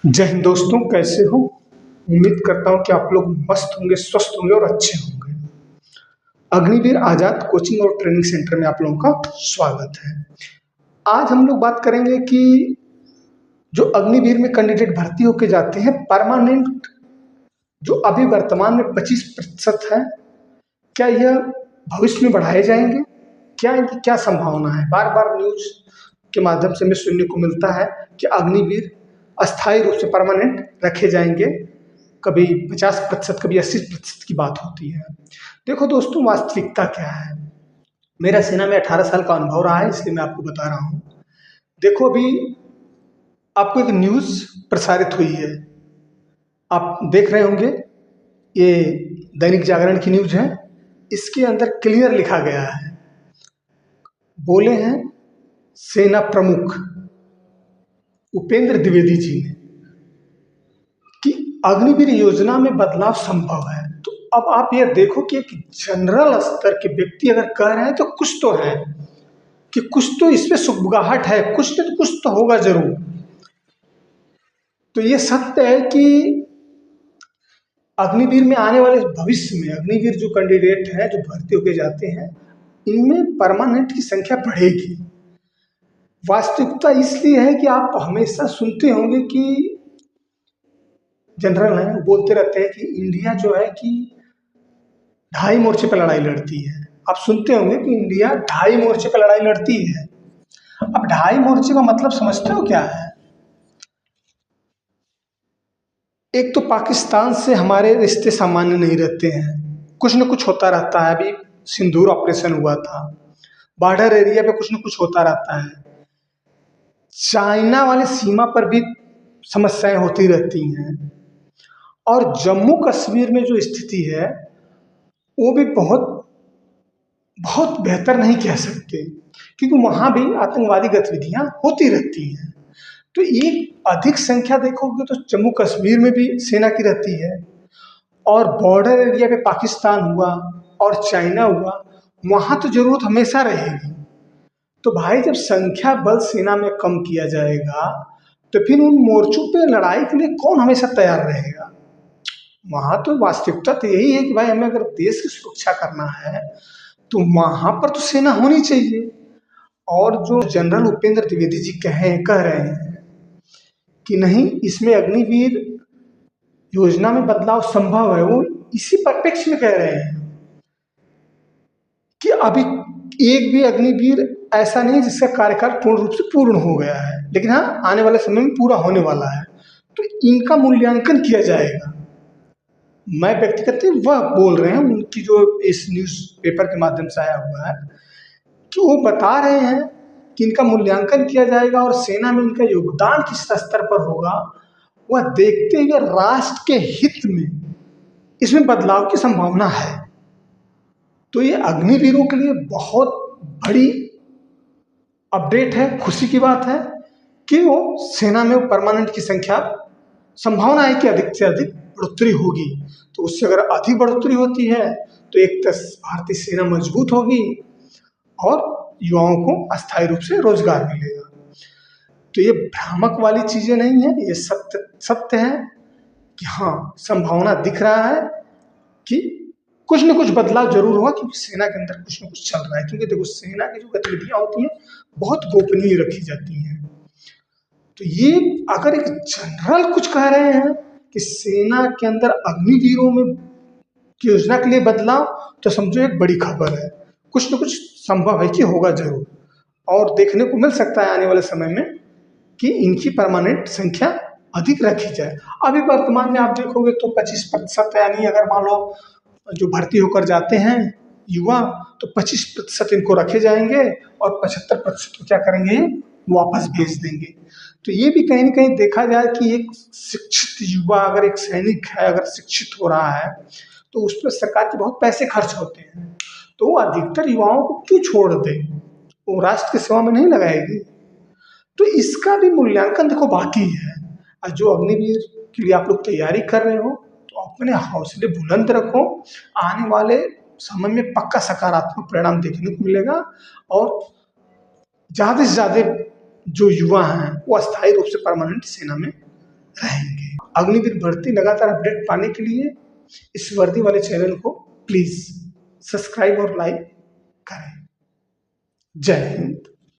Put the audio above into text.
जय हिंद दोस्तों, कैसे हो। उम्मीद करता हूँ कि आप लोग मस्त होंगे, स्वस्थ होंगे और अच्छे होंगे। अग्निवीर आजाद कोचिंग और ट्रेनिंग सेंटर में आप लोगों का स्वागत है। आज हम लोग बात करेंगे कि जो अग्निवीर में कैंडिडेट भर्ती होके जाते हैं परमानेंट, जो अभी वर्तमान में 25% है, क्या यह भविष्य में बढ़ाए जाएंगे? क्या इनकी क्या संभावना है? बार बार न्यूज के माध्यम से हमें सुनने को मिलता है कि अग्निवीर अस्थायी रूप से परमानेंट रखे जाएंगे। कभी 50%, कभी 80% की बात होती है। देखो दोस्तों, वास्तविकता क्या है। मेरा सेना में 18 साल का अनुभव रहा है, इसलिए मैं आपको बता रहा हूँ। देखो, अभी आपको एक न्यूज प्रसारित हुई है, आप देख रहे होंगे। ये दैनिक जागरण की न्यूज है। इसके अंदर क्लियर लिखा गया है, बोले हैं सेना प्रमुख उपेंद्र द्विवेदी जी ने कि अग्निवीर योजना में बदलाव संभव है। तो अब आप यह देखो कि एक जनरल स्तर के व्यक्ति अगर कह रहे हैं तो कुछ तो है, कि कुछ तो इसमें सुगबुगाहट है, कुछ तो कुछ तो होगा जरूर। तो ये सत्य है कि अग्निवीर में आने वाले भविष्य में अग्निवीर जो कैंडिडेट हैं, जो भर्ती होके जाते हैं, इनमें परमानेंट की संख्या बढ़ेगी। वास्तविकता इसलिए है कि आप हमेशा सुनते होंगे कि जनरल हैं, वो बोलते रहते हैं कि इंडिया जो है कि ढाई मोर्चे पर लड़ाई लड़ती है। आप सुनते होंगे कि इंडिया ढाई मोर्चे पर लड़ाई लड़ती है। अब ढाई मोर्चे का मतलब समझते हो क्या है? एक तो पाकिस्तान से हमारे रिश्ते सामान्य नहीं रहते हैं, कुछ न कुछ होता रहता है। अभी सिंदूर ऑपरेशन हुआ था, बॉर्डर एरिया पे कुछ न कुछ होता रहता है। चाइना वाली सीमा पर भी समस्याएं होती रहती हैं। और जम्मू कश्मीर में जो स्थिति है वो भी बहुत बहुत बेहतर नहीं कह सकते, क्योंकि वहाँ भी आतंकवादी गतिविधियाँ होती रहती हैं। तो एक अधिक संख्या देखोगे तो जम्मू कश्मीर में भी सेना की रहती है, और बॉर्डर एरिया पे पाकिस्तान हुआ और चाइना हुआ, वहाँ तो जरूरत हमेशा रहेगी। तो भाई, जब संख्या बल सेना में कम किया जाएगा तो फिर उन मोर्चों पे लड़ाई के लिए कौन हमेशा तैयार रहेगा? वहाँ तो वास्तविकता तो यही है कि भाई, हमें अगर देश की सुरक्षा करना है तो वहाँ पर तो सेना होनी चाहिए। और जो जनरल उपेंद्र द्विवेदी जी कह रहे हैं कि नहीं, इसमें अग्निवीर योजना में बदलाव संभव है, वो इसी परिप्रेक्ष्य में कह रहे हैं कि अभी एक भी अग्निवीर ऐसा नहीं जिसका कार्यकाल पूर्ण रूप से पूर्ण हो गया है, लेकिन हाँ, आने वाले समय में पूरा होने वाला है। तो इनका मूल्यांकन किया जाएगा। मैं व्यक्तिगत वह बोल रहे हैं, उनकी जो इस न्यूज पेपर के माध्यम से आया हुआ है, कि वो बता रहे हैं कि इनका मूल्यांकन किया जाएगा और सेना में इनका योगदान किस स्तर पर होगा, वह देखते हुए राष्ट्र के हित में इसमें बदलाव की संभावना है। तो ये अग्निवीरों के लिए बहुत बड़ी अपडेट है, खुशी की बात है कि वो सेना में परमानेंट की संख्या, संभावना है कि अधिक से अधिक बढ़ोतरी होगी। तो उससे अगर अधिक बढ़ोतरी होती है तो एक तो भारतीय सेना मजबूत होगी और युवाओं को अस्थायी रूप से रोजगार मिलेगा। तो ये भ्रामक वाली चीजें नहीं है, ये सत्य सत्य है कि हाँ, संभावना दिख रहा है कि कुछ न कुछ बदलाव जरूर होगा, क्योंकि सेना के अंदर कुछ न कुछ चल रहा है। क्योंकि देखो, सेना की जो गतिविधियां होती हैं बहुत गोपनीय रखी जाती हैं। तो ये अगर एक जनरल कुछ कह रहे हैं कि सेना के अंदर अग्निवीरों में की योजना के लिए बदलाव, तो समझो एक बड़ी खबर है। कुछ न कुछ संभव है कि होगा जरूर, और देखने को मिल सकता है आने वाले समय में कि इनकी परमानेंट संख्या अधिक रखी जाए। अभी वर्तमान में आप देखोगे तो 25%, यानी अगर मान लो जो भर्ती होकर जाते हैं युवा, तो 25% इनको रखे जाएंगे और 75% को क्या करेंगे, वापस भेज देंगे। तो ये भी कहीं ना कहीं देखा जाए कि एक शिक्षित युवा, अगर एक सैनिक है, अगर शिक्षित हो रहा है, तो उस पर सरकार के बहुत पैसे खर्च होते हैं। तो वो अधिकतर युवाओं को क्यों छोड़ दे, वो राष्ट्र की सेवा में नहीं लगाएगी। तो इसका भी मूल्यांकन देखो बाकी है। और जो अग्निवीर के लिए आप लोग तैयारी कर रहे हो, तो अपने हौसले बुलंद रखो। आने वाले समय में पक्का सकारात्मक परिणाम देखने को मिलेगा, और ज़्यादा से ज़्यादा जो युवा हैं वो अस्थायी रूप से परमानेंट सेना में रहेंगे। अग्निवीर भर्ती लगातार अपडेट पाने के लिए इस वर्दी वाले चैनल को प्लीज सब्सक्राइब और लाइक करें। जय हिंद।